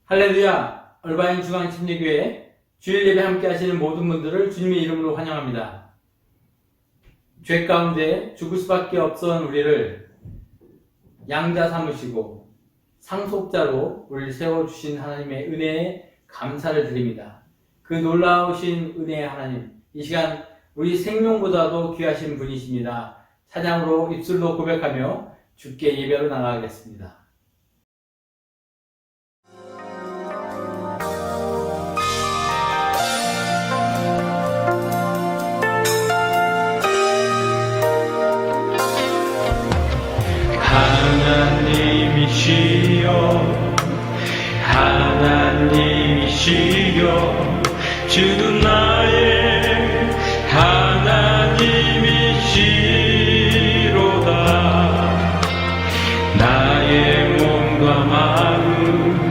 할렐루야! 얼바인 중앙침례교회 주일 예배 함께 하시는 모든 분들을 주님의 이름으로 환영합니다. 죄 가운데 죽을 수밖에 없었던 우리를 양자 삼으시고 상속자로 우리를 세워주신 하나님의 은혜에 감사를 드립니다. 그 놀라우신 은혜의 하나님, 이 시간 우리 생명보다도 귀하신 분이십니다. 찬양으로 입술로 고백하며 주께 예배로 나가겠습니다. 하나님이시여 주는 나의 하나님이시로다. 나의 몸과 마음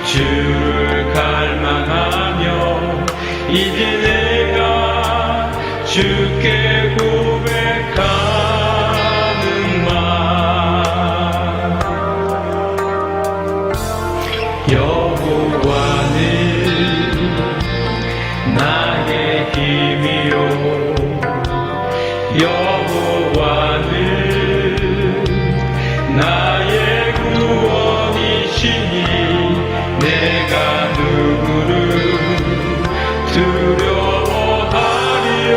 주를 갈망하며 이제 내가 주께 고백하는 말. 여호와는 나의 힘이요 여호와는 나의 구원이시니 내가 누구를 두려워하리요.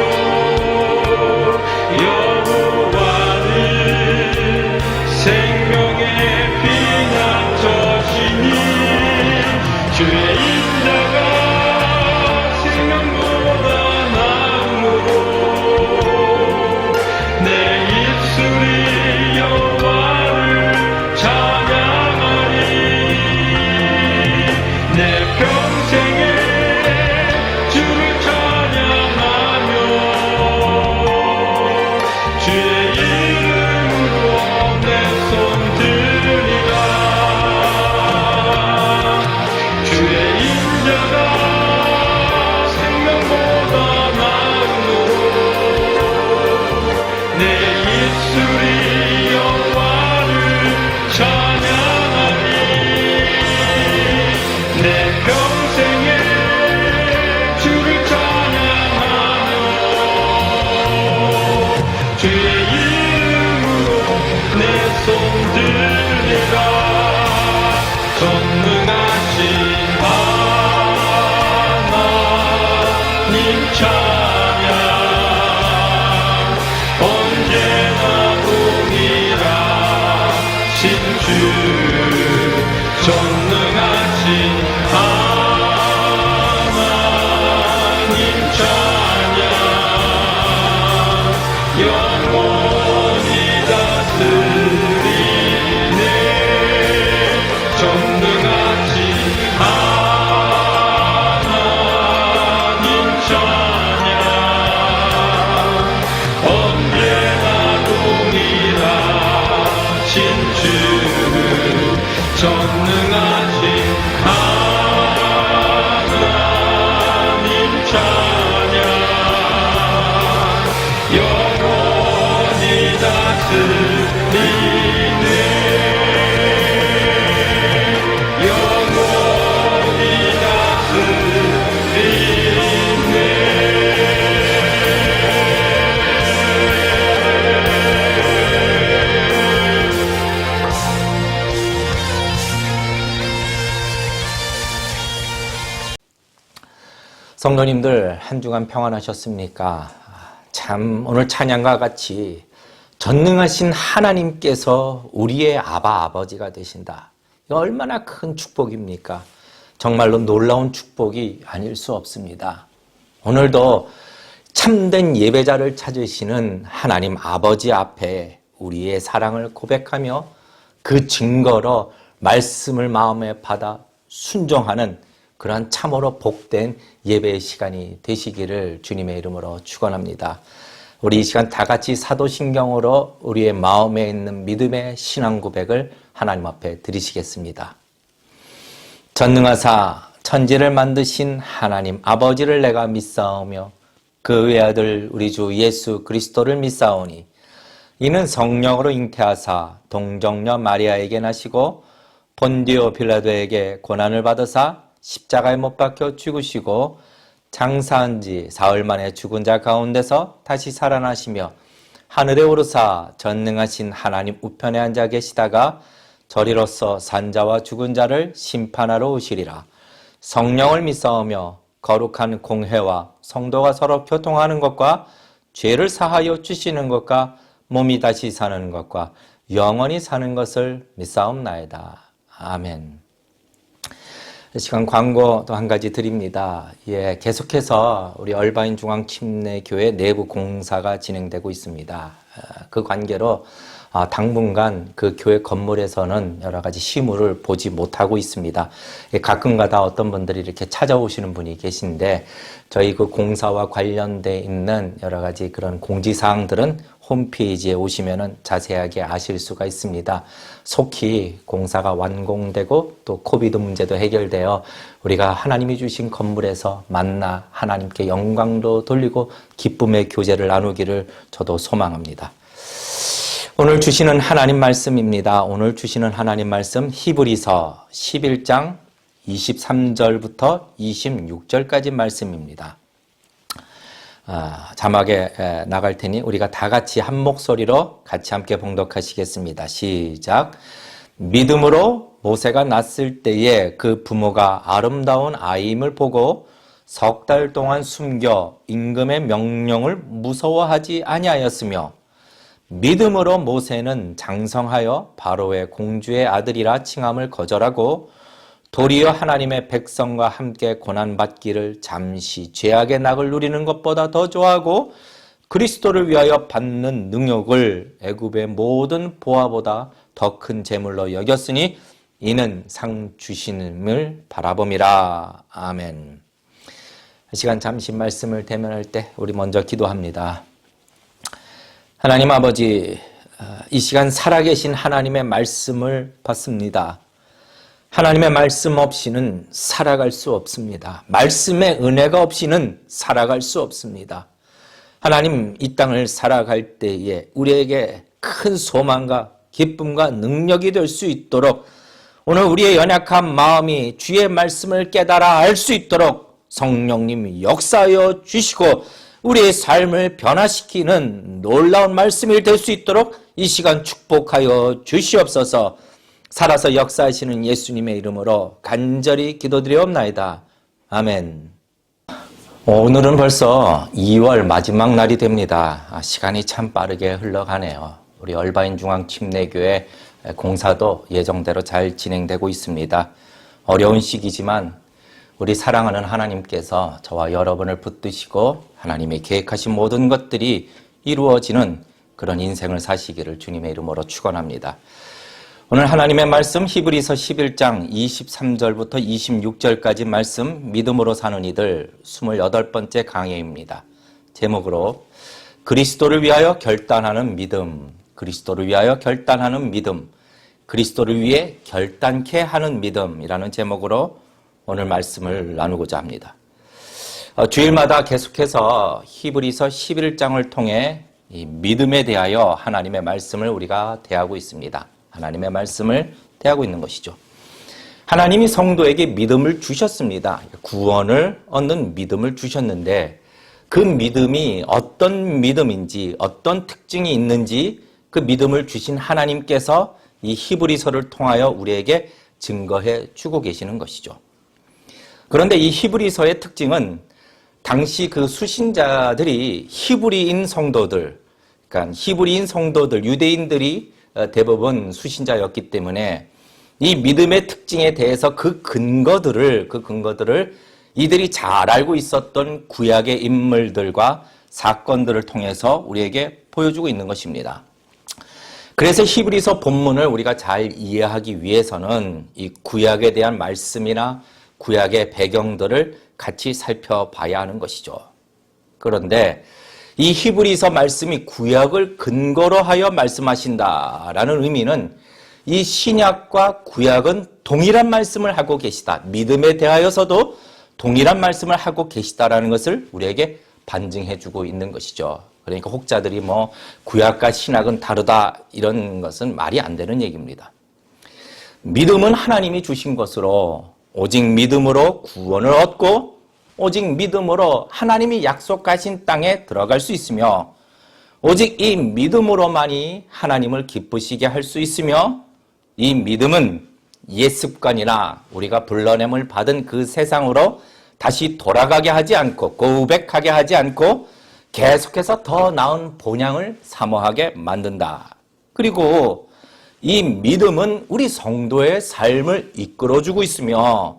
여호와는 생명의 피난처시니 주의 인자가 생명보다 나음으로 내 입술이 여호와를 찬양하리. 내 평생에 주를 찬양하며 주의 이름으로 내 손 들리라. 주의 인자가 생명보다 나음으로 내 입술이 여호와를 찬양하리. 내 평생에 주를 찬양하며 주의 이름으로 내 손 들리라. 전능하신 하나님 찬양 언제나 동일하신 주. 전능하신 하나님 찬양 영원히 다스리네. 전능하신 하나님 찬양 언제나 동일하신 주. 전능하신 하나님 찬양 영원히 다스리네. 영원히 다스리네. 성도님들 한 주간 평안하셨습니까? 참 오늘 찬양과 같이 전능하신 하나님께서 우리의 아버지가 되신다. 이거 얼마나 큰 축복입니까? 정말로 놀라운 축복이 아닐 수 없습니다. 오늘도 참된 예배자를 찾으시는 하나님 아버지 앞에 우리의 사랑을 고백하며 그 증거로 말씀을 마음에 받아 순종하는 그러한 참으로 복된 예배의 시간이 되시기를 주님의 이름으로 축원합니다. 우리 이 시간 다 같이 사도신경으로 우리의 마음에 있는 믿음의 신앙 고백을 하나님 앞에 드리시겠습니다. 전능하사 천지를 만드신 하나님 아버지를 내가 믿사오며 그 외아들 우리 주 예수 그리스도를 믿사오니 이는 성령으로 잉태하사 동정녀 마리아에게 나시고 본디오 빌라도에게 고난을 받으사 십자가에 못 박혀 죽으시고 장사한 지 사흘 만에 죽은 자 가운데서 다시 살아나시며 하늘에 오르사 전능하신 하나님 우편에 앉아 계시다가 저리로서 산자와 죽은 자를 심판하러 오시리라. 성령을 믿사오며 거룩한 공회와 성도가 서로 교통하는 것과 죄를 사하여 주시는 것과 몸이 다시 사는 것과 영원히 사는 것을 믿사옵나이다. 아멘. 이 시간 광고도 한 가지 드립니다. 계속해서 우리 얼바인 중앙침례교회 내부 공사가 진행되고 있습니다. 그 관계로 당분간 그 교회 건물에서는 여러 가지 시물을 보지 못하고 있습니다. 가끔가다 어떤 분들이 이렇게 찾아오시는 분이 계신데 저희 그 공사와 관련돼 있는 여러 가지 그런 공지사항들은 홈페이지에 오시면은 자세하게 아실 수가 있습니다. 속히 공사가 완공되고 또 코비드 문제도 해결되어 우리가 하나님이 주신 건물에서 만나 하나님께 영광도 돌리고 기쁨의 교제를 나누기를 저도 소망합니다. 오늘 주시는 하나님 말씀입니다. 오늘 주시는 하나님 말씀 히브리서 11장 23절부터 26절까지 말씀입니다. 자막에 나갈 테니 우리가 다 같이 한 목소리로 같이 함께 봉독하시겠습니다. 시작. 믿음으로 모세가 낳았을 때에 그 부모가 아름다운 아이임을 보고 석 달 동안 숨겨 임금의 명령을 무서워하지 아니하였으며 믿음으로 모세는 장성하여 바로의 공주의 아들이라 칭함을 거절하고 도리어 하나님의 백성과 함께 고난받기를 잠시 죄악의 낙을 누리는 것보다 더 좋아하고 그리스도를 위하여 받는 능욕을 애굽의 모든 보화보다 더 큰 재물로 여겼으니 이는 상 주시님을 바라봄이라. 아멘. 이 시간 잠시 말씀을 대면할 때 우리 먼저 기도합니다. 하나님 아버지, 이 시간 살아계신 하나님의 말씀을 받습니다. 하나님의 말씀 없이는 살아갈 수 없습니다. 말씀의 은혜가 없이는 살아갈 수 없습니다. 하나님, 이 땅을 살아갈 때에 우리에게 큰 소망과 기쁨과 능력이 될 수 있도록 오늘 우리의 연약한 마음이 주의 말씀을 깨달아 알 수 있도록 성령님이 역사하여 주시고 우리의 삶을 변화시키는 놀라운 말씀이 될 수 있도록 이 시간 축복하여 주시옵소서. 살아서 역사하시는 예수님의 이름으로 간절히 기도드리옵나이다. 아멘. 오늘은 벌써 2월 마지막 날이 됩니다. 시간이 참 빠르게 흘러가네요. 우리 얼바인 중앙침례교회 공사도 예정대로 잘 진행되고 있습니다. 어려운 시기지만 우리 사랑하는 하나님께서 저와 여러분을 붙드시고 하나님의 계획하신 모든 것들이 이루어지는 그런 인생을 사시기를 주님의 이름으로 축원합니다. 오늘 하나님의 말씀 히브리서 11장 23절부터 26절까지 말씀 믿음으로 사는 이들 28번째 강해입니다. 제목으로 그리스도를 위하여 결단하는 믿음, 그리스도를 위하여 결단하는 믿음, 그리스도를 위해 결단케 하는 믿음이라는 제목으로 오늘 말씀을 나누고자 합니다. 주일마다 계속해서 히브리서 11장을 통해 이 믿음에 대하여 하나님의 말씀을 우리가 대하고 있습니다. 하나님의 말씀을 대하고 있는 것이죠. 하나님이 성도에게 믿음을 주셨습니다. 구원을 얻는 믿음을 주셨는데 그 믿음이 어떤 믿음인지 어떤 특징이 있는지 그 믿음을 주신 하나님께서 이 히브리서를 통하여 우리에게 증거해 주고 계시는 것이죠. 그런데 이 히브리서의 특징은 당시 그 수신자들이 히브리인 성도들, 그러니까 히브리인 성도들, 유대인들이 대부분 수신자였기 때문에 이 믿음의 특징에 대해서 그 근거들을 이들이 잘 알고 있었던 구약의 인물들과 사건들을 통해서 우리에게 보여주고 있는 것입니다. 그래서 히브리서 본문을 우리가 잘 이해하기 위해서는 이 구약에 대한 말씀이나 구약의 배경들을 같이 살펴봐야 하는 것이죠. 그런데 이 히브리서 말씀이 구약을 근거로 하여 말씀하신다라는 의미는 이 신약과 구약은 동일한 말씀을 하고 계시다. 믿음에 대하여서도 동일한 말씀을 하고 계시다라는 것을 우리에게 반증해 주고 있는 것이죠. 그러니까 혹자들이 구약과 신약은 다르다 이런 것은 말이 안 되는 얘기입니다. 믿음은 하나님이 주신 것으로 오직 믿음으로 구원을 얻고 오직 믿음으로 하나님이 약속하신 땅에 들어갈 수 있으며 오직 이 믿음으로만이 하나님을 기쁘시게 할 수 있으며 이 믿음은 옛 습관이나 우리가 불러냄을 받은 그 세상으로 다시 돌아가게 하지 않고 고백하게 하지 않고 계속해서 더 나은 본향을 사모하게 만든다. 그리고 이 믿음은 우리 성도의 삶을 이끌어주고 있으며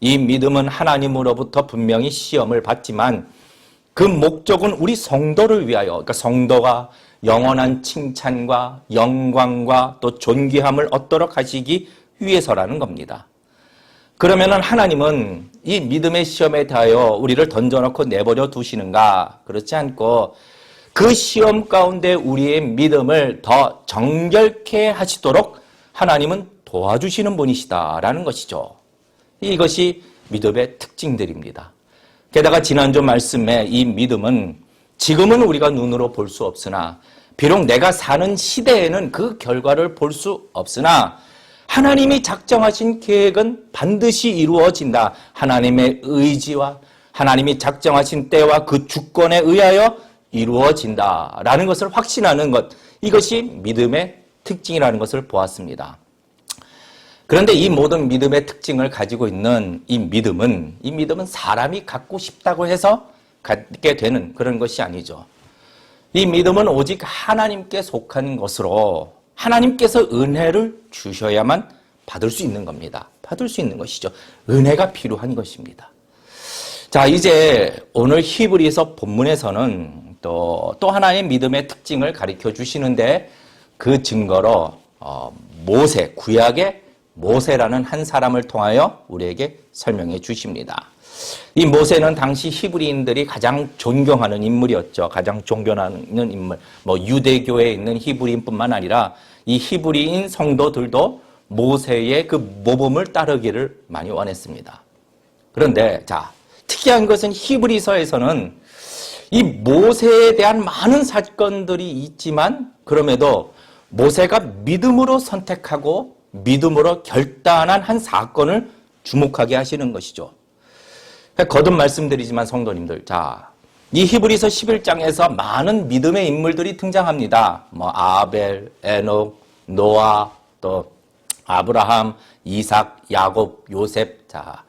이 믿음은 하나님으로부터 분명히 시험을 받지만 그 목적은 우리 성도를 위하여, 그러니까 성도가 영원한 칭찬과 영광과 또 존귀함을 얻도록 하시기 위해서라는 겁니다. 그러면은 하나님은 이 믿음의 시험에 대하여 우리를 던져놓고 내버려 두시는가? 그렇지 않고 그 시험 가운데 우리의 믿음을 더 정결케 하시도록 하나님은 도와주시는 분이시다라는 것이죠. 이것이 믿음의 특징들입니다. 게다가 지난주 말씀에 이 믿음은 지금은 우리가 눈으로 볼 수 없으나 비록 내가 사는 시대에는 그 결과를 볼 수 없으나 하나님이 작정하신 계획은 반드시 이루어진다. 하나님의 의지와 하나님이 작정하신 때와 그 주권에 의하여 이루어진다라는 것을 확신하는 것, 이것이 믿음의 특징이라는 것을 보았습니다. 그런데 이 모든 믿음의 특징을 가지고 있는 이 믿음은 사람이 갖고 싶다고 해서 갖게 되는 그런 것이 아니죠. 이 믿음은 오직 하나님께 속한 것으로 하나님께서 은혜를 주셔야만 받을 수 있는 겁니다. 받을 수 있는 것이죠. 은혜가 필요한 것입니다. 자, 이제 오늘 히브리서 본문에서는 또 하나의 믿음의 특징을 가르쳐 주시는데 그 증거로 모세, 구약의 모세라는 한 사람을 통하여 우리에게 설명해 주십니다. 이 모세는 당시 히브리인들이 가장 존경하는 인물이었죠. 가장 존경하는 인물. 유대교에 있는 히브리인뿐만 아니라 이 히브리인 성도들도 모세의 그 모범을 따르기를 많이 원했습니다. 그런데 자, 특이한 것은 히브리서에서는 이 모세에 대한 많은 사건들이 있지만 그럼에도 모세가 믿음으로 선택하고 믿음으로 결단한 한 사건을 주목하게 하시는 것이죠. 거듭 말씀드리지만 성도님들, 자, 이 히브리서 11장에서 많은 믿음의 인물들이 등장합니다. 아벨, 에녹, 노아, 또 아브라함, 이삭, 야곱, 요셉, 자,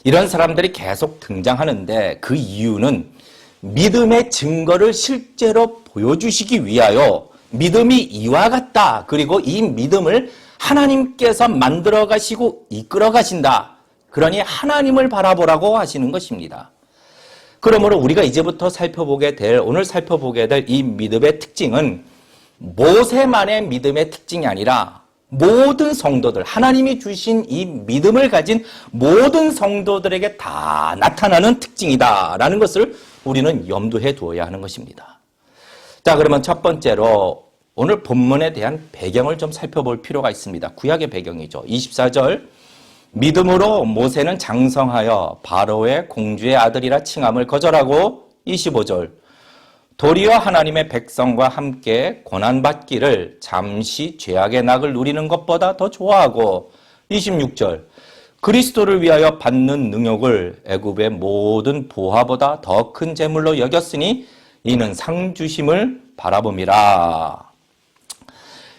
이런 사람들이 계속 등장하는데 그 이유는 믿음의 증거를 실제로 보여주시기 위하여 믿음이 이와 같다. 그리고 이 믿음을 하나님께서 만들어 가시고 이끌어 가신다. 그러니 하나님을 바라보라고 하시는 것입니다. 그러므로 우리가 이제부터 오늘 살펴보게 될 이 믿음의 특징은 모세만의 믿음의 특징이 아니라 모든 성도들, 하나님이 주신 이 믿음을 가진 모든 성도들에게 다 나타나는 특징이다라는 것을 우리는 염두에 두어야 하는 것입니다. 자, 그러면 첫 번째로 오늘 본문에 대한 배경을 좀 살펴볼 필요가 있습니다. 구약의 배경이죠. 24절, 믿음으로 모세는 장성하여 바로의 공주의 아들이라 칭함을 거절하고 25절, 도리어 하나님의 백성과 함께 고난받기를 잠시 죄악의 낙을 누리는 것보다 더 좋아하고 26절, 그리스도를 위하여 받는 능욕을 애굽의 모든 보화보다 더 큰 재물로 여겼으니 이는 상 주심을 바라봄이라.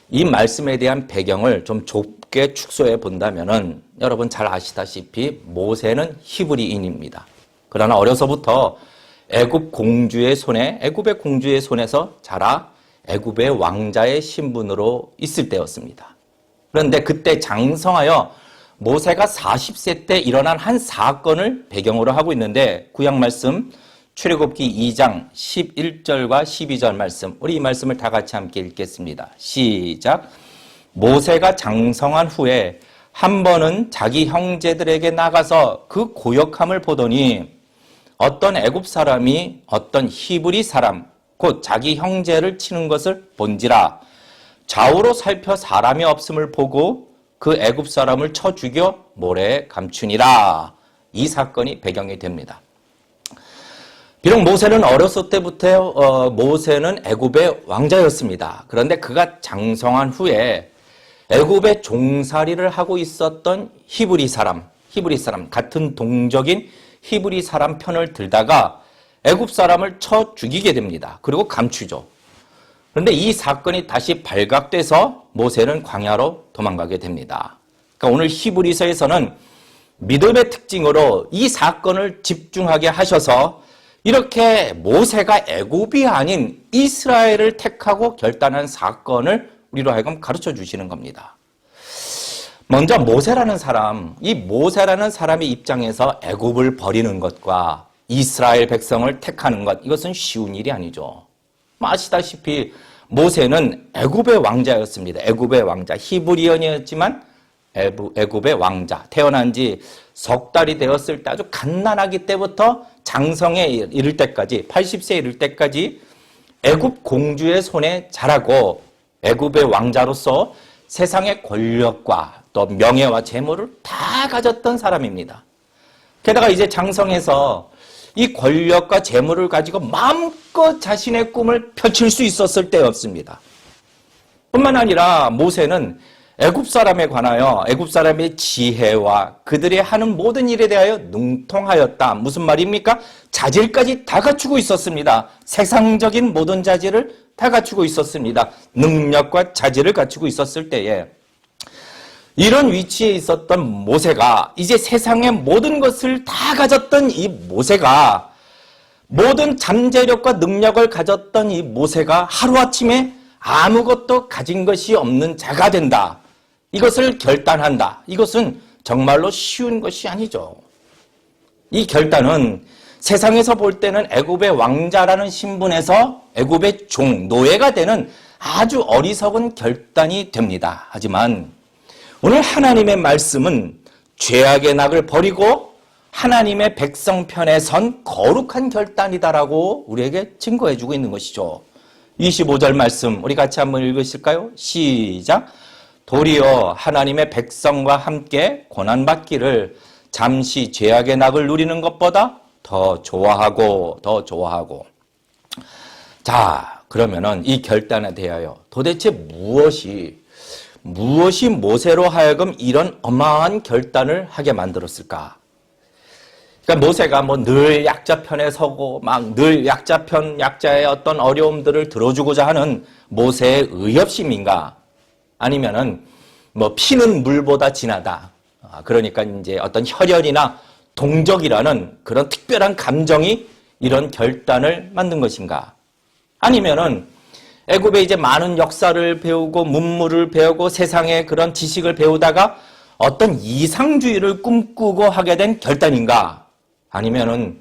이 말씀에 대한 배경을 좀 좁게 축소해 본다면은 여러분 잘 아시다시피 모세는 히브리인입니다. 그러나 어려서부터 애굽의 공주의 손에서 자라 애굽의 왕자의 신분으로 있을 때였습니다. 그런데 그때 장성하여 모세가 40세 때 일어난 한 사건을 배경으로 하고 있는데 구약 말씀 출애굽기 2장 11절과 12절 말씀, 우리 이 말씀을 다 같이 함께 읽겠습니다. 시작. 모세가 장성한 후에 한 번은 자기 형제들에게 나가서 그 고역함을 보더니 어떤 애굽 사람이 어떤 히브리 사람 곧 자기 형제를 치는 것을 본지라. 좌우로 살펴 사람이 없음을 보고 그 애굽 사람을 쳐 죽여 모래에 감추니라. 이 사건이 배경이 됩니다. 비록 모세는 어렸을 때부터 모세는 애굽의 왕자였습니다. 그런데 그가 장성한 후에 애굽의 종살이를 하고 있었던 히브리 사람 같은 동족인 히브리 사람 편을 들다가 애굽 사람을 쳐 죽이게 됩니다. 그리고 감추죠. 그런데 이 사건이 다시 발각돼서 모세는 광야로 도망가게 됩니다. 그러니까 오늘 히브리서에서는 믿음의 특징으로 이 사건을 집중하게 하셔서 이렇게 모세가 애굽이 아닌 이스라엘을 택하고 결단한 사건을 우리로 하여금 가르쳐 주시는 겁니다. 먼저 모세라는 사람의 입장에서 애굽을 버리는 것과 이스라엘 백성을 택하는 것, 이것은 쉬운 일이 아니죠. 아시다시피 모세는 애굽의 왕자였습니다. 애굽의 왕자, 히브리언이었지만 애굽의 왕자. 태어난 지 석 달이 되었을 때 아주 갓난아기 때부터 장성에 이를 때까지, 80세에 이를 때까지 애굽 공주의 손에 자라고 애굽의 왕자로서 세상의 권력과 또 명예와 재물을 다 가졌던 사람입니다. 게다가 이제 장성해서 이 권력과 재물을 가지고 마음껏 자신의 꿈을 펼칠 수 있었을 때였습니다. 뿐만 아니라 모세는 애굽 사람에 관하여 애굽 사람의 지혜와 그들이 하는 모든 일에 대하여 능통하였다. 무슨 말입니까? 자질까지 다 갖추고 있었습니다. 세상적인 모든 자질을 다 갖추고 있었습니다. 능력과 자질을 갖추고 있었을 때에 이런 위치에 있었던 모세가 이제 세상의 모든 것을 다 가졌던 이 모세가 모든 잠재력과 능력을 가졌던 이 모세가 하루아침에 아무것도 가진 것이 없는 자가 된다. 이것을 결단한다. 이것은 정말로 쉬운 것이 아니죠. 이 결단은 세상에서 볼 때는 애굽의 왕자라는 신분에서 애굽의 종, 노예가 되는 아주 어리석은 결단이 됩니다. 하지만 오늘 하나님의 말씀은 죄악의 낙을 버리고 하나님의 백성 편에 선 거룩한 결단이다라고 우리에게 증거해주고 있는 것이죠. 25절 말씀 우리 같이 한번 읽으실까요? 시작. 도리어 하나님의 백성과 함께 고난받기를 잠시 죄악의 낙을 누리는 것보다 더 좋아하고. 자, 그러면은 이 결단에 대하여 도대체 무엇이 모세로 하여금 이런 어마어마한 결단을 하게 만들었을까? 그러니까 모세가 뭐 늘 약자 편에 서고 막 늘 약자의 어떤 어려움들을 들어주고자 하는 모세의 의협심인가? 아니면은 뭐 피는 물보다 진하다. 그러니까 이제 어떤 혈연이나 동적이라는 그런 특별한 감정이 이런 결단을 만든 것인가? 아니면은 애굽에 이제 많은 역사를 배우고 문물을 배우고 세상의 그런 지식을 배우다가 어떤 이상주의를 꿈꾸고 하게 된 결단인가? 아니면은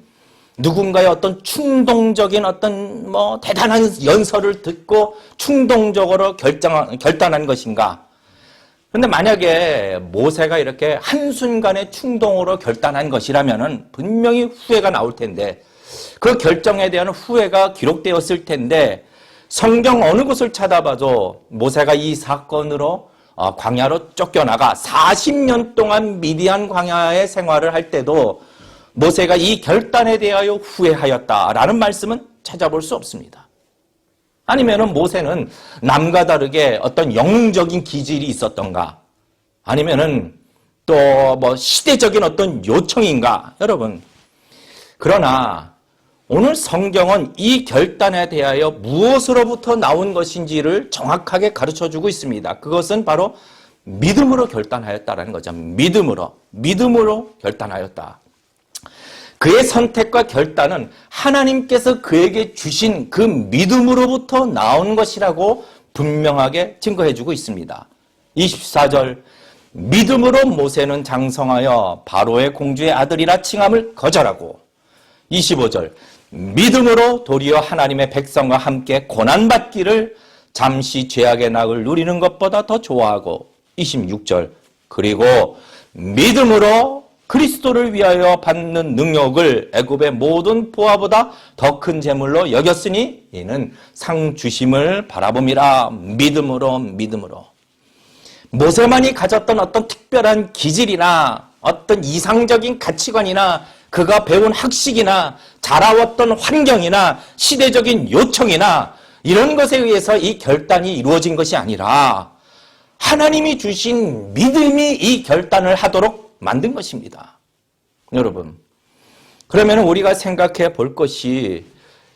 누군가의 어떤 충동적인 어떤 뭐 대단한 연설을 듣고 충동적으로 결단한 것인가? 근데 만약에 모세가 이렇게 한순간의 충동으로 결단한 것이라면은 분명히 후회가 나올 텐데 그 결정에 대한 후회가 기록되었을 텐데 성경 어느 곳을 찾아봐도 모세가 이 사건으로 광야로 쫓겨나가 40년 동안 미디안 광야의 생활을 할 때도 모세가 이 결단에 대하여 후회하였다라는 말씀은 찾아볼 수 없습니다. 아니면은 모세는 남과 다르게 어떤 영웅적인 기질이 있었던가? 아니면은 또 뭐 시대적인 어떤 요청인가? 여러분, 그러나 오늘 성경은 이 결단에 대하여 무엇으로부터 나온 것인지를 정확하게 가르쳐주고 있습니다. 그것은 바로 믿음으로 결단하였다라는 거죠. 믿음으로 결단하였다. 그의 선택과 결단은 하나님께서 그에게 주신 그 믿음으로부터 나온 것이라고 분명하게 증거해주고 있습니다. 24절 믿음으로 모세는 장성하여 바로의 공주의 아들이라 칭함을 거절하고 25절 믿음으로 도리어 하나님의 백성과 함께 고난받기를 잠시 죄악의 낙을 누리는 것보다 더 좋아하고 26절 그리고 믿음으로 그리스도를 위하여 받는 능력을 애굽의 모든 보화보다 더 큰 재물로 여겼으니 이는 상 주심을 바라봄이라. 믿음으로 모세만이 가졌던 어떤 특별한 기질이나 어떤 이상적인 가치관이나 그가 배운 학식이나 자라왔던 환경이나 시대적인 요청이나 이런 것에 의해서 이 결단이 이루어진 것이 아니라 하나님이 주신 믿음이 이 결단을 하도록 만든 것입니다. 여러분, 그러면 우리가 생각해 볼 것이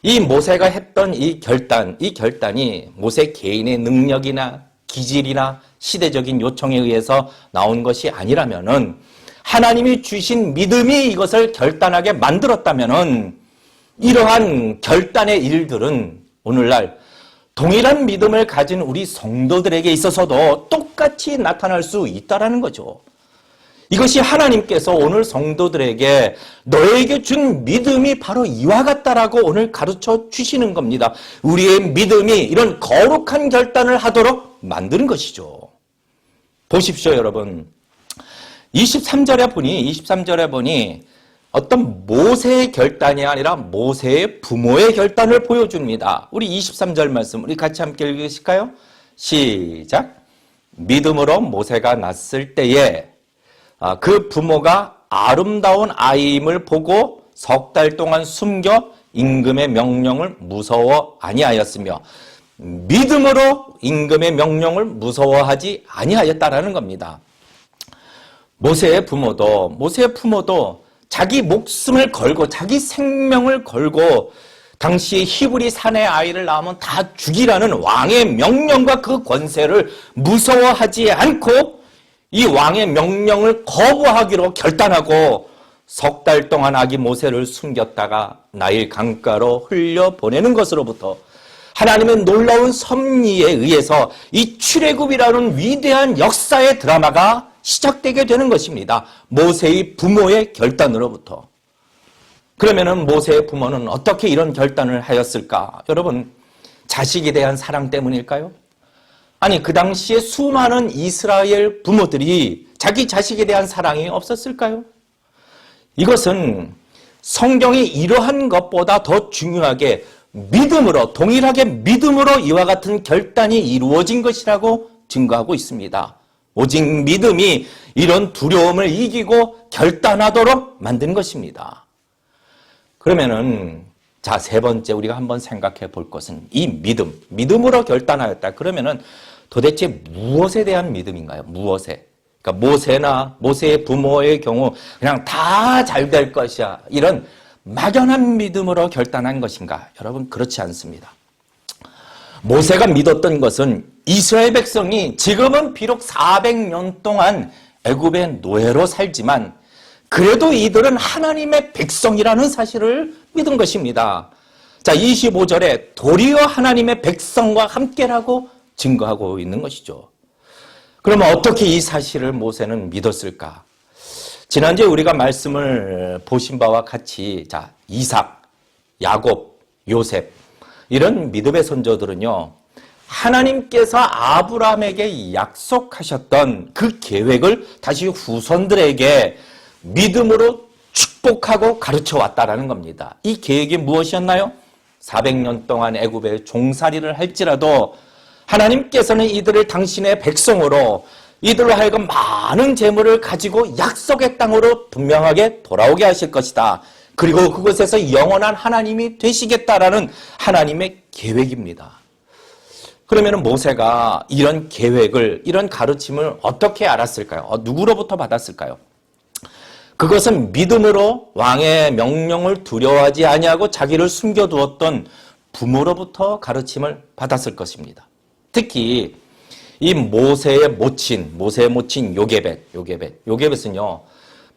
이 모세가 했던 이 결단이 모세 개인의 능력이나 기질이나 시대적인 요청에 의해서 나온 것이 아니라면은 하나님이 주신 믿음이 이것을 결단하게 만들었다면은 이러한 결단의 일들은 오늘날 동일한 믿음을 가진 우리 성도들에게 있어서도 똑같이 나타날 수 있다라는 거죠. 이것이 하나님께서 오늘 성도들에게 너에게 준 믿음이 바로 이와 같다라고 오늘 가르쳐 주시는 겁니다. 우리의 믿음이 이런 거룩한 결단을 하도록 만드는 것이죠. 보십시오, 여러분. 23절에 보니 어떤 모세의 결단이 아니라 모세의 부모의 결단을 보여줍니다. 우리 23절 말씀 우리 같이 함께 읽으실까요? 시작. 믿음으로 모세가 낳았을 때에 그 부모가 아름다운 아이임을 보고 석 달 동안 숨겨 임금의 명령을 무서워 아니하였으며 믿음으로 임금의 명령을 무서워하지 아니하였다라는 겁니다. 모세의 부모도 자기 목숨을 걸고 자기 생명을 걸고 당시 히브리 산의 아이를 낳으면 다 죽이라는 왕의 명령과 그 권세를 무서워하지 않고 이 왕의 명령을 거부하기로 결단하고 석 달 동안 아기 모세를 숨겼다가 나일 강가로 흘려보내는 것으로부터 하나님의 놀라운 섭리에 의해서 이 출애굽이라는 위대한 역사의 드라마가 시작되게 되는 것입니다. 모세의 부모의 결단으로부터. 그러면은 모세의 부모는 어떻게 이런 결단을 하였을까? 여러분, 자식에 대한 사랑 때문일까요? 아니, 그 당시에 수많은 이스라엘 부모들이 자기 자식에 대한 사랑이 없었을까요? 이것은 성경이 이러한 것보다 더 중요하게 믿음으로, 동일하게 믿음으로 이와 같은 결단이 이루어진 것이라고 증거하고 있습니다. 오직 믿음이 이런 두려움을 이기고 결단하도록 만든 것입니다. 그러면은 자, 세 번째 우리가 한번 생각해 볼 것은 이 믿음으로 결단하였다. 그러면은 도대체 무엇에 대한 믿음인가요? 무엇에? 그러니까 모세의 부모의 경우 그냥 다 잘 될 것이야. 이런 막연한 믿음으로 결단한 것인가? 여러분, 그렇지 않습니다. 모세가 믿었던 것은 이스라엘 백성이 지금은 비록 400년 동안 애굽의 노예로 살지만 그래도 이들은 하나님의 백성이라는 사실을 믿은 것입니다. 자, 25절에 도리어 하나님의 백성과 함께라고 증거하고 있는 것이죠. 그러면 어떻게 이 사실을 모세는 믿었을까? 지난주에 우리가 말씀을 보신 바와 같이 자, 이삭, 야곱, 요셉 이런 믿음의 선조들은요, 하나님께서 아브라함에게 약속하셨던 그 계획을 다시 후손들에게 믿음으로 축복하고 가르쳐 왔다라는 겁니다. 이 계획이 무엇이었나요? 400년 동안 애굽에 종살이를 할지라도 하나님께서는 이들을 당신의 백성으로 이들로 하여금 많은 재물을 가지고 약속의 땅으로 분명하게 돌아오게 하실 것이다. 그리고 그곳에서 영원한 하나님이 되시겠다라는 하나님의 계획입니다. 그러면 모세가 이런 계획을, 이런 가르침을 어떻게 알았을까요? 누구로부터 받았을까요? 그것은 믿음으로 왕의 명령을 두려워하지 아니하고 자기를 숨겨두었던 부모로부터 가르침을 받았을 것입니다. 특히 이 모세의 모친 요게벳은요,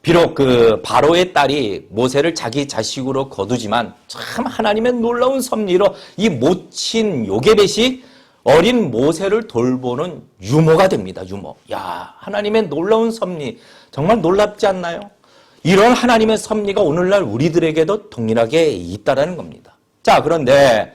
비록 그 바로의 딸이 모세를 자기 자식으로 거두지만 참 하나님의 놀라운 섭리로 이 모친 요게벳이 어린 모세를 돌보는 유모가 됩니다. 유모. 야, 하나님의 놀라운 섭리 정말 놀랍지 않나요? 이런 하나님의 섭리가 오늘날 우리들에게도 동일하게 있다라는 겁니다. 자, 그런데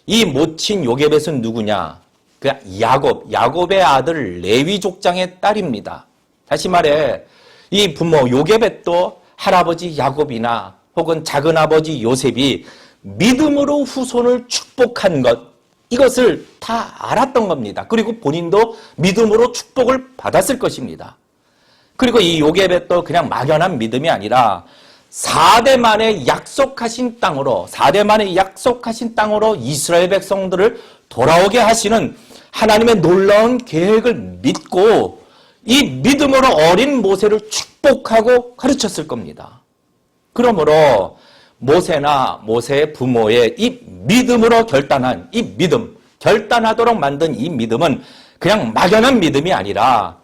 이 모친 요게벳은 누구냐? 그 야곱의 아들 레위 족장의 딸입니다. 다시 말해 이 부모 요게벳도 할아버지 야곱이나 혹은 작은아버지 요셉이 믿음으로 후손을 축복한 것, 이것을 다 알았던 겁니다. 그리고 본인도 믿음으로 축복을 받았을 것입니다. 그리고 이 요게벳도 그냥 막연한 믿음이 아니라 4대 만에 약속하신 땅으로 이스라엘 백성들을 돌아오게 하시는 하나님의 놀라운 계획을 믿고 이 믿음으로 어린 모세를 축복하고 가르쳤을 겁니다. 그러므로 모세나 모세의 부모의 이 믿음으로 결단한 이 믿음, 결단하도록 만든 이 믿음은 그냥 막연한 믿음이 아니라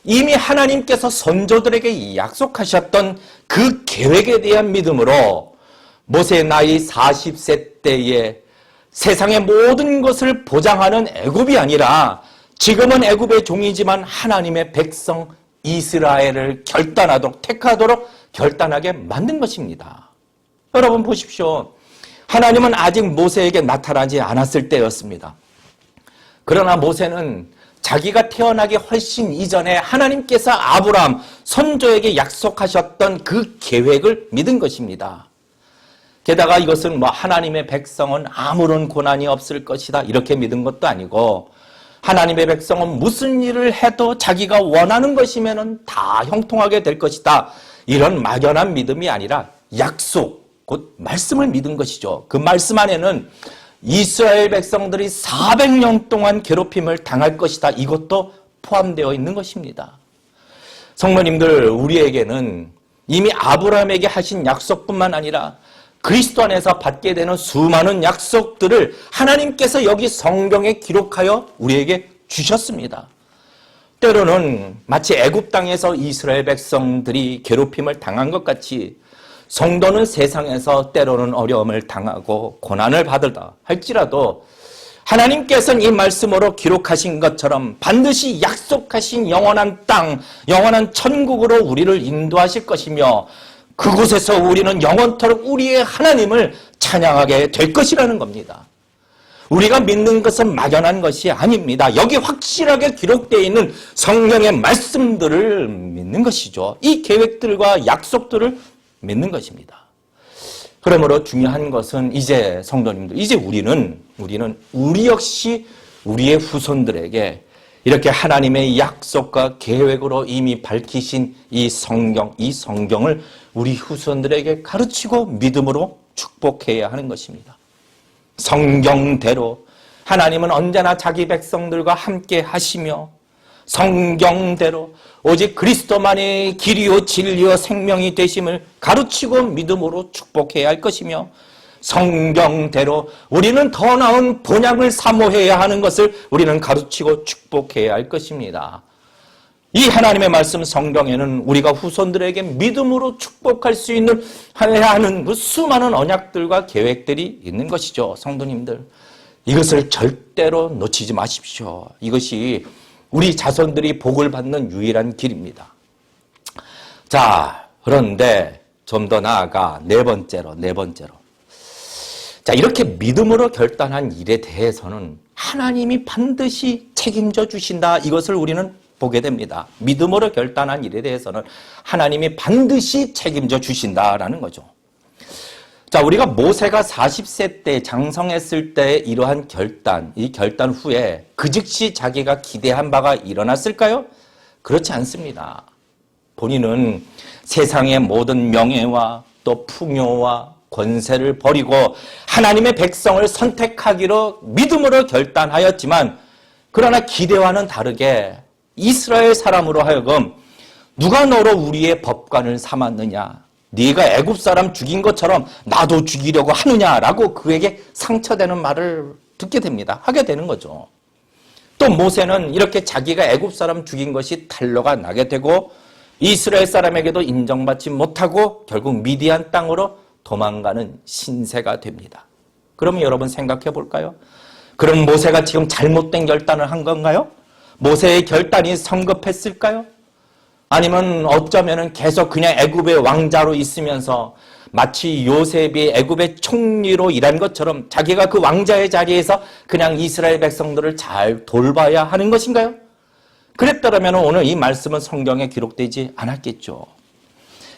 이미 하나님께서 선조들에게 약속하셨던 그 계획에 대한 믿음으로 모세의 나이 40세 때에 세상의 모든 것을 보장하는 애굽이 아니라 지금은 애굽의 종이지만 하나님의 백성 이스라엘을 결단하도록 택하도록 결단하게 만든 것입니다. 여러분 보십시오. 하나님은 아직 모세에게 나타나지 않았을 때였습니다. 그러나 모세는 자기가 태어나기 훨씬 이전에 하나님께서 아브라함 선조에게 약속하셨던 그 계획을 믿은 것입니다. 게다가 이것은 하나님의 백성은 아무런 고난이 없을 것이다 이렇게 믿은 것도 아니고 하나님의 백성은 무슨 일을 해도 자기가 원하는 것이면 다 형통하게 될 것이다 이런 막연한 믿음이 아니라 약속, 곧 말씀을 믿은 것이죠. 그 말씀 안에는 이스라엘 백성들이 400년 동안 괴롭힘을 당할 것이다 이것도 포함되어 있는 것입니다. 성도님들, 우리에게는 이미 아브라함에게 하신 약속뿐만 아니라 그리스도 안에서 받게 되는 수많은 약속들을 하나님께서 여기 성경에 기록하여 우리에게 주셨습니다. 때로는 마치 애굽 땅에서 이스라엘 백성들이 괴롭힘을 당한 것 같이 성도는 세상에서 때로는 어려움을 당하고 고난을 받으다 할지라도 하나님께서는 이 말씀으로 기록하신 것처럼 반드시 약속하신 영원한 땅, 영원한 천국으로 우리를 인도하실 것이며 그곳에서 우리는 영원토록 우리의 하나님을 찬양하게 될 것이라는 겁니다. 우리가 믿는 것은 막연한 것이 아닙니다. 여기 확실하게 기록되어 있는 성경의 말씀들을 믿는 것이죠. 이 계획들과 약속들을 믿는 것입니다. 그러므로 중요한 것은 이제 성도님들, 이제 우리는 우리 역시 우리의 후손들에게 이렇게 하나님의 약속과 계획으로 이미 밝히신 이 성경을 우리 후손들에게 가르치고 믿음으로 축복해야 하는 것입니다. 성경대로 하나님은 언제나 자기 백성들과 함께 하시며 성경대로 오직 그리스도만이 길이요 진리요 생명이 되심을 가르치고 믿음으로 축복해야 할 것이며 성경대로 우리는 더 나은 본향을 사모해야 하는 것을 우리는 가르치고 축복해야 할 것입니다. 이 하나님의 말씀 성경에는 우리가 후손들에게 믿음으로 축복할 수 있는 해야 하는 그 수많은 언약들과 계획들이 있는 것이죠. 성도님들, 이것을 절대로 놓치지 마십시오. 이것이 우리 자손들이 복을 받는 유일한 길입니다. 자, 그런데 좀 더 나아가 네 번째로. 자, 이렇게 믿음으로 결단한 일에 대해서는 하나님이 반드시 책임져 주신다. 이것을 우리는 보게 됩니다. 믿음으로 결단한 일에 대해서는 하나님이 반드시 책임져 주신다라는 거죠. 자, 우리가 모세가 40세 때 장성했을 때 이러한 이 결단 후에 그 즉시 자기가 기대한 바가 일어났을까요? 그렇지 않습니다. 본인은 세상의 모든 명예와 또 풍요와 권세를 버리고 하나님의 백성을 선택하기로 믿음으로 결단하였지만 그러나 기대와는 다르게 이스라엘 사람으로 하여금 누가 너로 우리의 법관을 삼았느냐? 네가 애굽 사람 죽인 것처럼 나도 죽이려고 하느냐라고 그에게 상처되는 말을 듣게 됩니다. 하게 되는 거죠. 또 모세는 이렇게 자기가 애굽 사람 죽인 것이 탄로가 나게 되고 이스라엘 사람에게도 인정받지 못하고 결국 미디안 땅으로 도망가는 신세가 됩니다. 그러면 여러분 생각해 볼까요? 그럼 모세가 지금 잘못된 결단을 한 건가요? 모세의 결단이 성급했을까요? 아니면 어쩌면 계속 그냥 애굽의 왕자로 있으면서 마치 요셉이 애굽의 총리로 일한 것처럼 자기가 그 왕자의 자리에서 그냥 이스라엘 백성들을 잘 돌봐야 하는 것인가요? 그랬더라면 오늘 이 말씀은 성경에 기록되지 않았겠죠.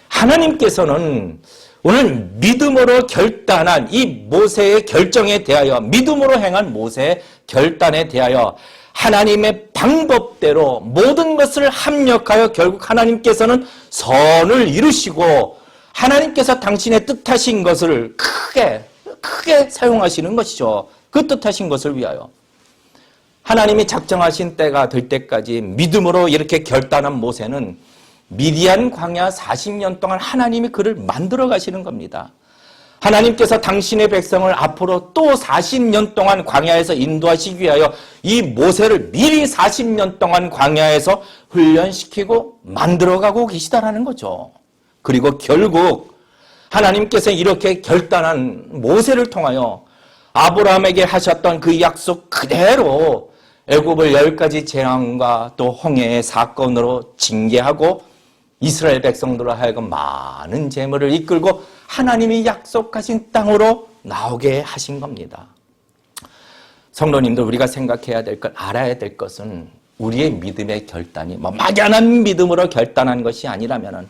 하나님께서는 오늘 믿음으로 결단한 이 모세의 결정에 대하여, 믿음으로 행한 모세의 결단에 대하여 하나님의 방법대로 모든 것을 합력하여 결국 하나님께서는 선을 이루시고 하나님께서 당신의 뜻하신 것을 크게 사용하시는 것이죠. 그 뜻하신 것을 위하여. 하나님이 작정하신 때가 될 때까지 믿음으로 이렇게 결단한 모세는 미디안 광야 40년 동안 하나님이 그를 만들어 가시는 겁니다. 하나님께서 당신의 백성을 앞으로 또 40년 동안 광야에서 인도하시기 위하여 이 모세를 미리 40년 동안 광야에서 훈련시키고 만들어가고 계시다라는 거죠. 그리고 결국 하나님께서 이렇게 결단한 모세를 통하여 아브라함에게 하셨던 그 약속 그대로 애굽을 10가지 재앙과 또 홍해의 사건으로 징계하고 이스라엘 백성들로 하여금 많은 재물을 이끌고 하나님이 약속하신 땅으로 나오게 하신 겁니다. 성도님들, 우리가 생각해야 될 것, 알아야 될 것은 우리의 믿음의 결단이 막연한 믿음으로 결단한 것이 아니라면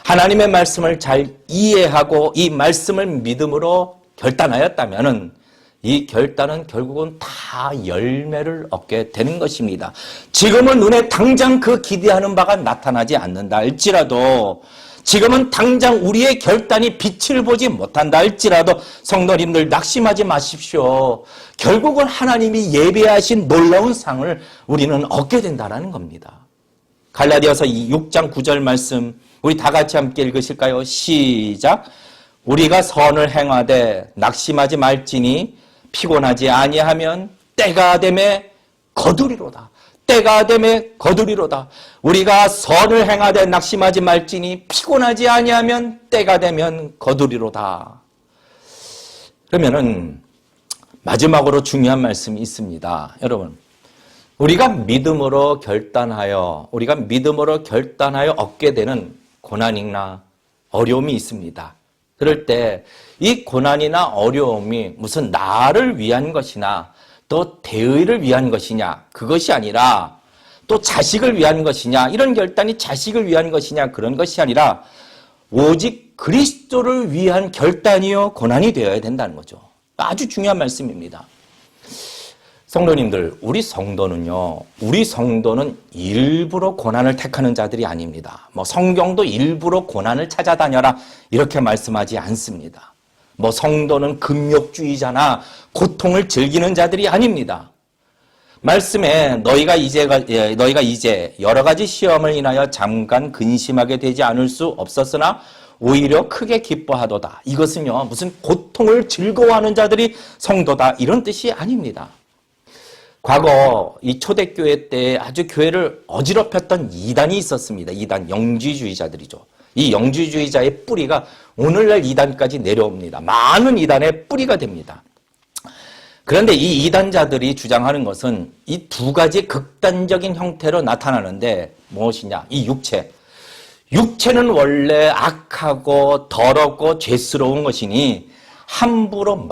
하나님의 말씀을 잘 이해하고 이 말씀을 믿음으로 결단하였다면 이 결단은 결국은 다 열매를 얻게 되는 것입니다. 지금은 눈에 당장 그 기대하는 바가 나타나지 않는다 할지라도, 지금은 당장 우리의 결단이 빛을 보지 못한다 할지라도 성도님들 낙심하지 마십시오. 결국은 하나님이 예비하신 놀라운 상을 우리는 얻게 된다는 겁니다. 갈라디아서 6장 9절 말씀 우리 다 같이 함께 읽으실까요? 시작. 우리가 선을 행하되 낙심하지 말지니 피곤하지 아니하면 때가 되매 거두리로다. 때가 되매 거두리로다. 우리가 선을 행하되 낙심하지 말지니 피곤하지 아니하면 때가 되면 거두리로다. 그러면은 마지막으로 중요한 말씀이 있습니다. 여러분, 우리가 믿음으로 결단하여 얻게 되는 고난이나 어려움이 있습니다. 그럴 때 이 고난이나 어려움이 무슨 나를 위한 것이나 또 대의를 위한 것이냐, 그것이 아니라 또 자식을 위한 것이냐, 이런 결단이 자식을 위한 것이냐, 그런 것이 아니라 오직 그리스도를 위한 결단이요 고난이 되어야 된다는 거죠. 아주 중요한 말씀입니다. 성도님들, 우리 성도는 일부러 고난을 택하는 자들이 아닙니다. 성경도 일부러 고난을 찾아다녀라 이렇게 말씀하지 않습니다. 성도는 금욕주의자나 고통을 즐기는 자들이 아닙니다. 말씀에 너희가 이제 여러 가지 시험을 인하여 잠깐 근심하게 되지 않을 수 없었으나 오히려 크게 기뻐하도다. 이것은요, 무슨 고통을 즐거워하는 자들이 성도다 이런 뜻이 아닙니다. 과거 이 초대교회 때 아주 교회를 어지럽혔던 이단이 있었습니다. 이단, 영지주의자들이죠. 이 영지주의자의 뿌리가 오늘날 이단까지 내려옵니다. 많은 이단의 뿌리가 됩니다. 그런데 이 이단자들이 주장하는 것은 이 두 가지 극단적인 형태로 나타나는데 무엇이냐? 이 육체. 육체는 원래 악하고 더럽고 죄스러운 것이니 함부로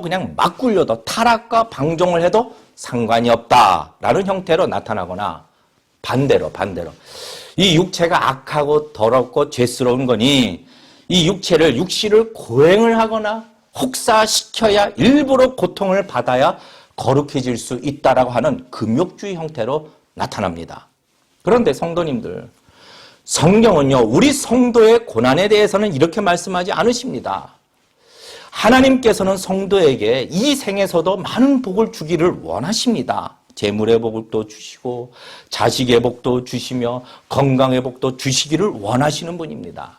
그냥 막 굴려도 타락과 방종을 해도 상관이 없다라는 형태로 나타나거나 반대로 이 육체가 악하고 더럽고 죄스러운 거니 이 육신을 고행을 하거나 혹사시켜야 일부러 고통을 받아야 거룩해질 수 있다라고 하는 금욕주의 형태로 나타납니다. 그런데 성도님들, 성경은요, 우리 성도의 고난에 대해서는 이렇게 말씀하지 않으십니다. 하나님께서는 성도에게 이 생에서도 많은 복을 주기를 원하십니다. 재물의 복도 주시고 자식의 복도 주시며 건강의 복도 주시기를 원하시는 분입니다.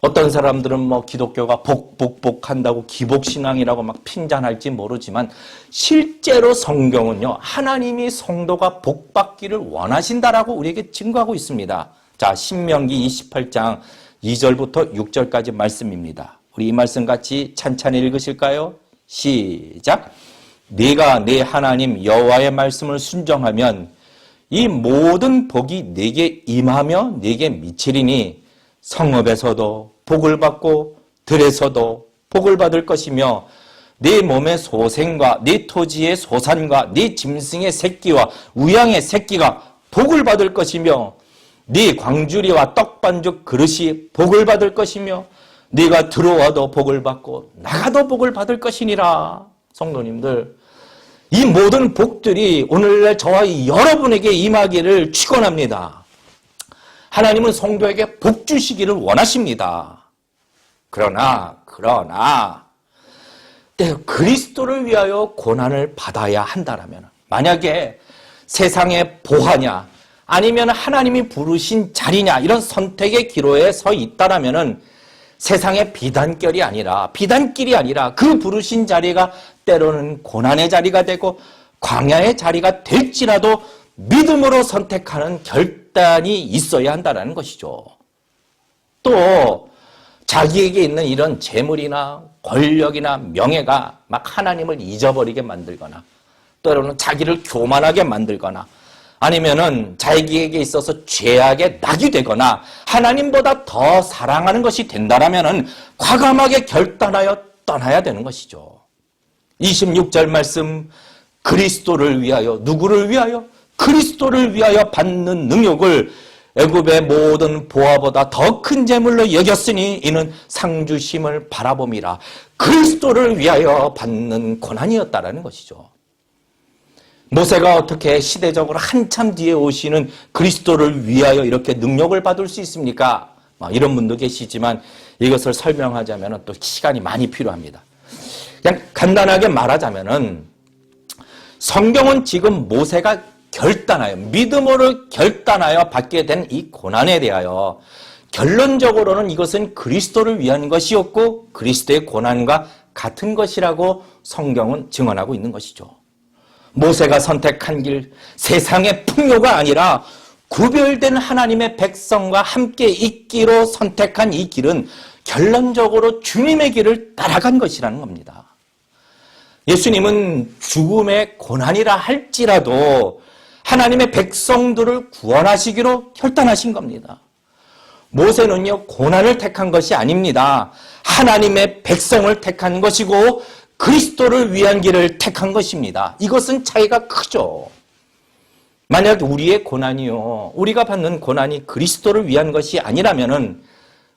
어떤 사람들은 기독교가 복한다고 기복신앙이라고 막 핀잔할지 모르지만 실제로 성경은요, 하나님이 성도가 복받기를 원하신다라고 우리에게 증거하고 있습니다. 자, 신명기 28장 2절부터 6절까지 말씀입니다. 우리 이 말씀 같이 찬찬히 읽으실까요? 시작. 네가 네 하나님 여호와의 말씀을 순종하면 이 모든 복이 네게 임하며 네게 미치리니 성읍에서도 복을 받고 들에서도 복을 받을 것이며 네 몸의 소생과 네 토지의 소산과 네 짐승의 새끼와 우양의 새끼가 복을 받을 것이며 네 광주리와 떡반죽 그릇이 복을 받을 것이며 네가 들어와도 복을 받고 나가도 복을 받을 것이니라. 성도님들, 이 모든 복들이 오늘날 저와 여러분에게 임하기를 축원합니다. 하나님은 성도에게 복 주시기를 원하십니다. 그러나 그리스도를 위하여 고난을 받아야 한다라면, 만약에 세상의 보화냐 아니면 하나님이 부르신 자리냐 이런 선택의 기로에 서 있다라면 세상의 비단길이 아니라 그 부르신 자리가 때로는 고난의 자리가 되고 광야의 자리가 될지라도 믿음으로 선택하는 결단이 있어야 한다는 것이죠. 또 자기에게 있는 이런 재물이나 권력이나 명예가 막 하나님을 잊어버리게 만들거나 때로는 자기를 교만하게 만들거나 아니면은 자기에게 있어서 죄악의 낙이 되거나 하나님보다 더 사랑하는 것이 된다라면은 과감하게 결단하여 떠나야 되는 것이죠. 26절 말씀, 그리스도를 위하여, 누구를 위하여? 그리스도를 위하여 받는 능욕을 애굽의 모든 보화보다 더 큰 재물로 여겼으니 이는 상주심을 바라봄이라. 그리스도를 위하여 받는 고난이었다라는 것이죠. 모세가 어떻게 시대적으로 한참 뒤에 오시는 그리스도를 위하여 이렇게 능력을 받을 수 있습니까? 이런 분도 계시지만 이것을 설명하자면 또 시간이 많이 필요합니다. 그냥 간단하게 말하자면은 성경은 지금 모세가 결단하여, 믿음으로 결단하여 받게 된 이 고난에 대하여 결론적으로는 이것은 그리스도를 위한 것이었고 그리스도의 고난과 같은 것이라고 성경은 증언하고 있는 것이죠. 모세가 선택한 길, 세상의 풍요가 아니라 구별된 하나님의 백성과 함께 있기로 선택한 이 길은 결론적으로 주님의 길을 따라간 것이라는 겁니다. 예수님은 죽음의 고난이라 할지라도 하나님의 백성들을 구원하시기로 결단하신 겁니다. 모세는요, 고난을 택한 것이 아닙니다. 하나님의 백성을 택한 것이고 그리스도를 위한 길을 택한 것입니다. 이것은 차이가 크죠. 만약 우리의 고난이요, 우리가 받는 고난이 그리스도를 위한 것이 아니라면은,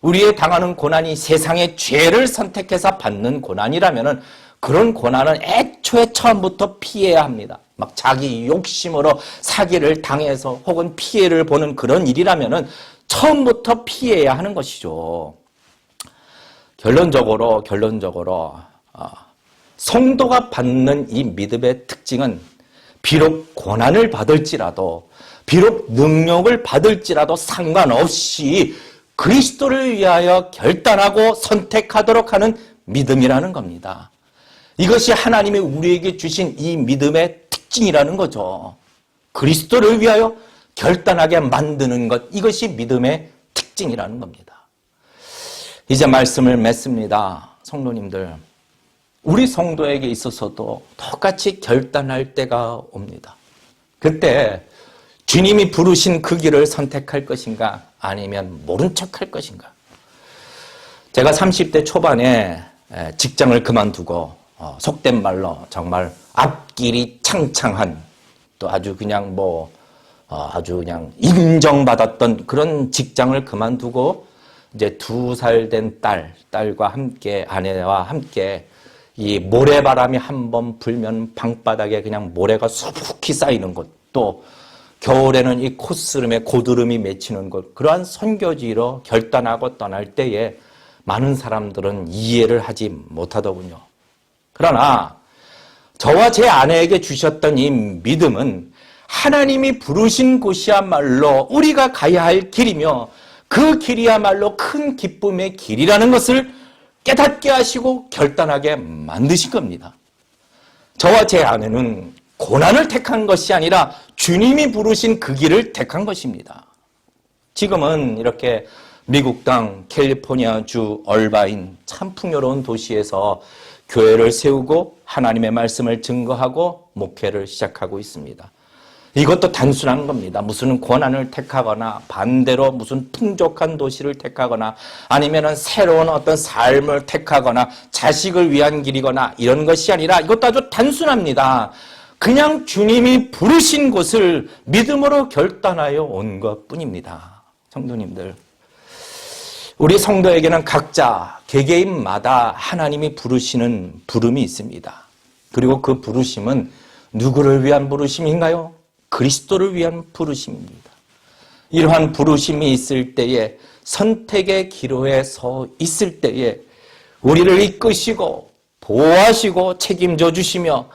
우리의 당하는 고난이 세상의 죄를 선택해서 받는 고난이라면은 그런 고난은 애초에 처음부터 피해야 합니다. 막 자기 욕심으로 사기를 당해서 혹은 피해를 보는 그런 일이라면은 처음부터 피해야 하는 것이죠. 결론적으로 성도가 받는 이 믿음의 특징은 비록 고난을 받을지라도, 비록 능력을 받을지라도 상관없이 그리스도를 위하여 결단하고 선택하도록 하는 믿음이라는 겁니다. 이것이 하나님이 우리에게 주신 이 믿음의 특징이라는 거죠. 그리스도를 위하여 결단하게 만드는 것, 이것이 믿음의 특징이라는 겁니다. 이제 말씀을 맺습니다. 성도님들, 우리 성도에게 있어서도 똑같이 결단할 때가 옵니다. 그때 주님이 부르신 그 길을 선택할 것인가 아니면 모른 척할 것인가. 제가 30대 초반에 직장을 그만두고 속된 말로 정말 앞길이 창창한, 또 아주 그냥 아주 그냥 인정받았던 그런 직장을 그만두고 이제 2살 된 딸과 함께, 아내와 함께 이 모래바람이 한번 불면 방바닥에 그냥 모래가 수북히 쌓이는 곳, 또 겨울에는 이 콧스름에 고드름이 맺히는 곳, 그러한 선교지로 결단하고 떠날 때에 많은 사람들은 이해를 하지 못하더군요. 그러나 저와 제 아내에게 주셨던 이 믿음은 하나님이 부르신 곳이야말로 우리가 가야 할 길이며 그 길이야말로 큰 기쁨의 길이라는 것을 깨닫게 하시고 결단하게 만드신 겁니다. 저와 제 아내는 고난을 택한 것이 아니라 주님이 부르신 그 길을 택한 것입니다. 지금은 이렇게 미국 땅 캘리포니아주 얼바인 참 풍요로운 도시에서 교회를 세우고 하나님의 말씀을 증거하고 목회를 시작하고 있습니다. 이것도 단순한 겁니다. 무슨 고난을 택하거나 반대로 무슨 풍족한 도시를 택하거나 아니면은 새로운 어떤 삶을 택하거나 자식을 위한 길이거나 이런 것이 아니라 이것도 아주 단순합니다. 그냥 주님이 부르신 곳을 믿음으로 결단하여 온 것뿐입니다. 성도님들, 우리 성도에게는 각자 개개인마다 하나님이 부르시는 부름이 있습니다. 그리고 그 부르심은 누구를 위한 부르심인가요? 그리스도를 위한 부르심입니다. 이러한 부르심이 있을 때에, 선택의 기로에 서 있을 때에 우리를 이끄시고 보호하시고 책임져 주시며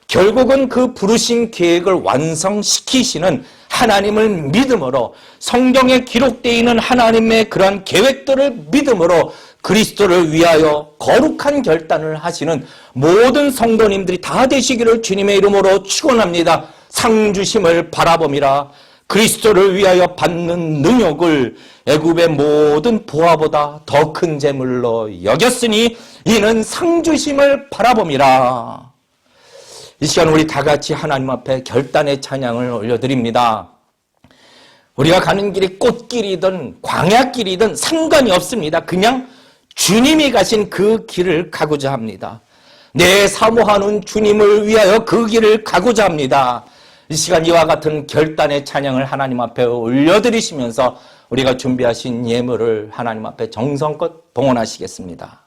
결국은 그 부르신 계획을 완성시키시는 하나님을 믿음으로 성경에 기록되어 있는 하나님의 그러한 계획들을 믿음으로 그리스도를 위하여 거룩한 결단을 하시는 모든 성도님들이 다 되시기를 주님의 이름으로 축원합니다. 상주심을 바라봄이라. 그리스도를 위하여 받는 능욕을 애굽의 모든 보화보다 더 큰 재물로 여겼으니 이는 상주심을 바라봄이라. 이 시간 우리 다 같이 하나님 앞에 결단의 찬양을 올려드립니다. 우리가 가는 길이 꽃길이든 광야길이든 상관이 없습니다. 그냥 주님이 가신 그 길을 가고자 합니다. 내 사모하는 주님을 위하여 그 길을 가고자 합니다. 이 시간 이와 같은 결단의 찬양을 하나님 앞에 올려드리시면서 우리가 준비하신 예물을 하나님 앞에 정성껏 봉헌하시겠습니다.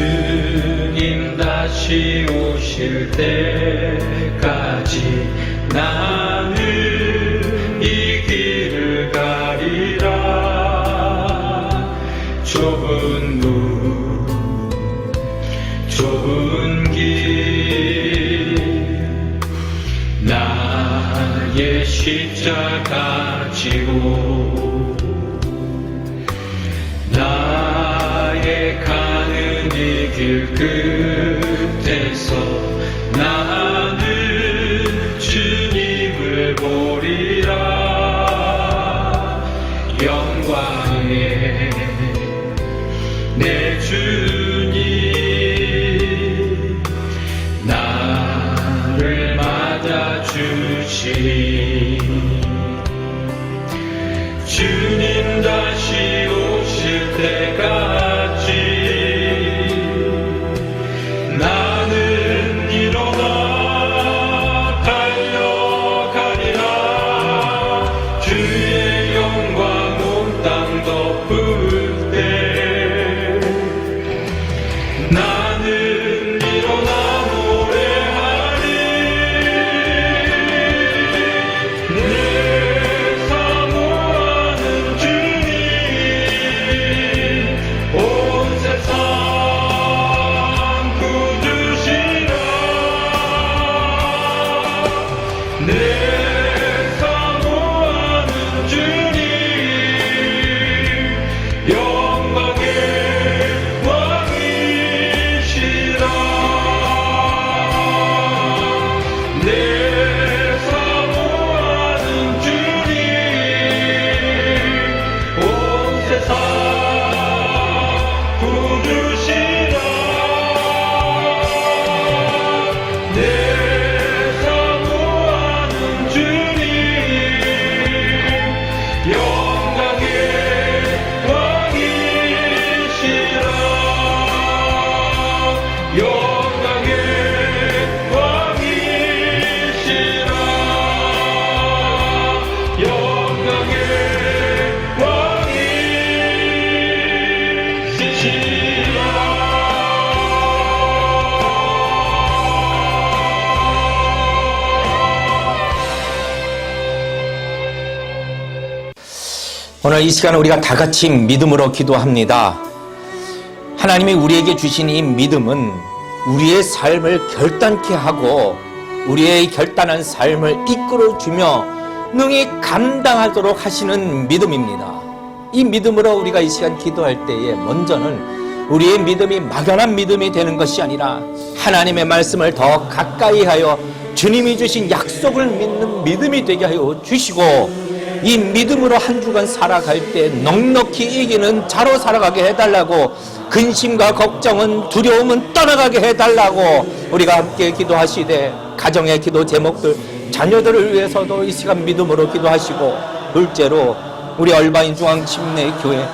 주님 다시 오실 때까지 나는 이 길을 가리라. 좁은 문 좁은 길 나의 십자가 지고 나의 가는 이 길 끝에서 나는 주님을 보리라. 영광의 내 주님 나를 맞아주시니 주님 다시 오실 때까지 나는 일어나 달려가리라. 주의 영광 온 땅 덮을 때 나는 일어나 노래하리. 내 사모하는 주님 온 세상 구주시라. 내 사모하는 주님 영광의 왕이시라. 내 사모하는 주님 온 세상 구주시라. 내 사모하는 주님 영광의 왕이시라. 영광의 왕이시라. 영광의 오늘 이 시간 우리가 다 같이 믿음으로 기도합니다. 하나님이 우리에게 주신 이 믿음은 우리의 삶을 결단케 하고 우리의 결단한 삶을 이끌어주며 능히 감당하도록 하시는 믿음입니다. 이 믿음으로 우리가 이 시간 기도할 때에 먼저는 우리의 믿음이 막연한 믿음이 되는 것이 아니라 하나님의 말씀을 더 가까이 하여 주님이 주신 약속을 믿는 믿음이 되게 하여 주시고 이 믿음으로 한 주간 살아갈 때 넉넉히 이기는 자로 살아가게 해달라고 근심과 걱정은 두려움은 떠나가게 해달라고 우리가 함께 기도하시되 가정의 기도 제목들 자녀들을 위해서도 이 시간 믿음으로 기도하시고 둘째로 우리 얼바인 중앙침례교회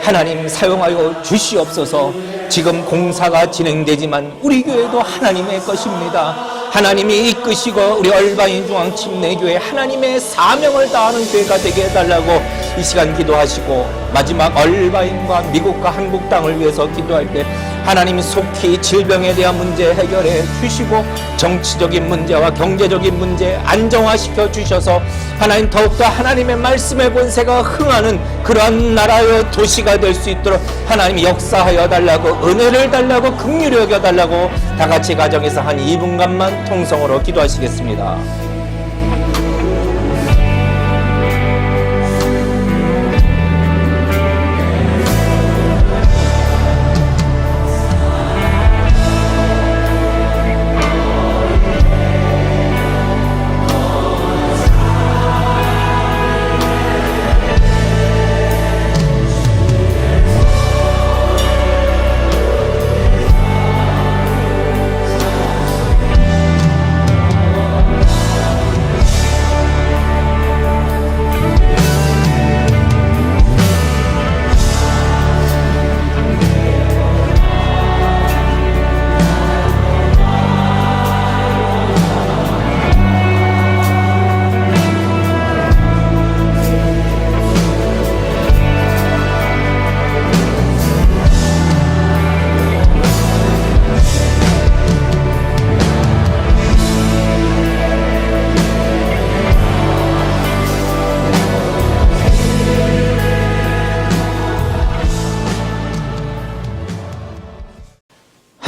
하나님 사용하여 주시옵소서. 지금 공사가 진행되지만 우리 교회도 하나님의 것입니다. 하나님이 이끄시고 우리 얼바인 중앙침례교회 하나님의 사명을 다하는 교회가 되게 해달라고 이 시간 기도하시고 마지막 얼바인과 미국과 한국 땅을 위해서 기도할 때 하나님이 속히 질병에 대한 문제 해결해 주시고 정치적인 문제와 경제적인 문제 안정화시켜 주셔서 하나님 더욱더 하나님의 말씀의 권세가 흥하는 그러한 나라의 도시가 될 수 있도록 하나님이 역사하여 달라고 은혜를 달라고 긍휼히 여겨 달라고 다 같이 가정에서 한 2분간만 통성으로 기도하시겠습니다.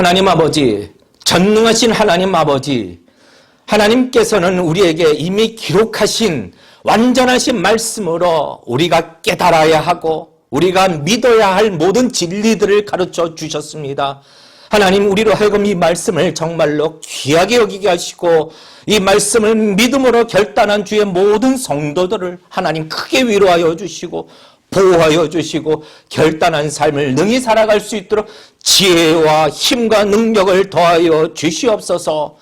하나님 아버지, 전능하신 하나님 아버지, 하나님께서는 우리에게 이미 기록하신 완전하신 말씀으로 우리가 깨달아야 하고 우리가 믿어야 할 모든 진리들을 가르쳐 주셨습니다. 하나님, 우리로 하여금 이 말씀을 정말로 귀하게 여기게 하시고 이 말씀을 믿음으로 결단한 주의 모든 성도들을 하나님 크게 위로하여 주시고 보호하여 주시고 결단한 삶을 능히 살아갈 수 있도록 지혜와 힘과 능력을 더하여 주시옵소서.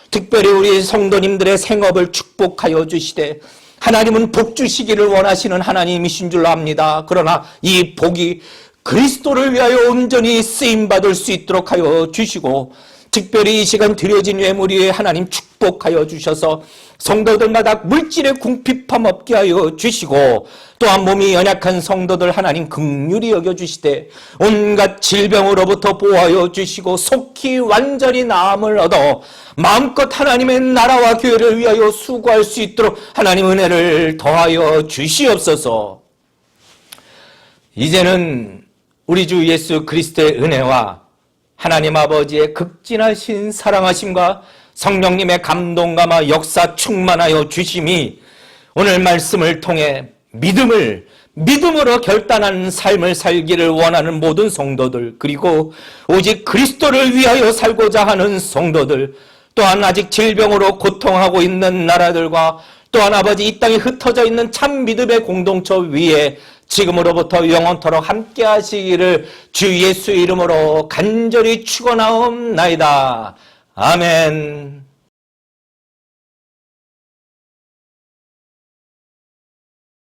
특별히 우리 성도님들의 생업을 축복하여 주시되 하나님은 복 주시기를 원하시는 하나님이신 줄로 압니다. 그러나 이 복이 그리스도를 위하여 온전히 쓰임받을 수 있도록 하여 주시고 특별히 이 시간 드려진 예물 위에 하나님 축복하여 주셔서 성도들마다 물질의 궁핍함 없게 하여 주시고 또한 몸이 연약한 성도들 하나님 긍휼히 여겨주시되 온갖 질병으로부터 보호하여 주시고 속히 완전히 나음을 얻어 마음껏 하나님의 나라와 교회를 위하여 수고할 수 있도록 하나님 은혜를 더하여 주시옵소서. 이제는 우리 주 예수 그리스도의 은혜와 하나님 아버지의 극진하신 사랑하심과 성령님의 감동감화 역사 충만하여 주심이 오늘 말씀을 통해 믿음으로 결단한 삶을 살기를 원하는 모든 성도들, 그리고 오직 그리스도를 위하여 살고자 하는 성도들, 또한 아직 질병으로 고통하고 있는 나라들과 또한 아버지 이 땅에 흩어져 있는 참 믿음의 공동체 위에 지금으로부터 영원토록 함께 하시기를 주 예수 이름으로 간절히 축원하옵나이다. 아멘.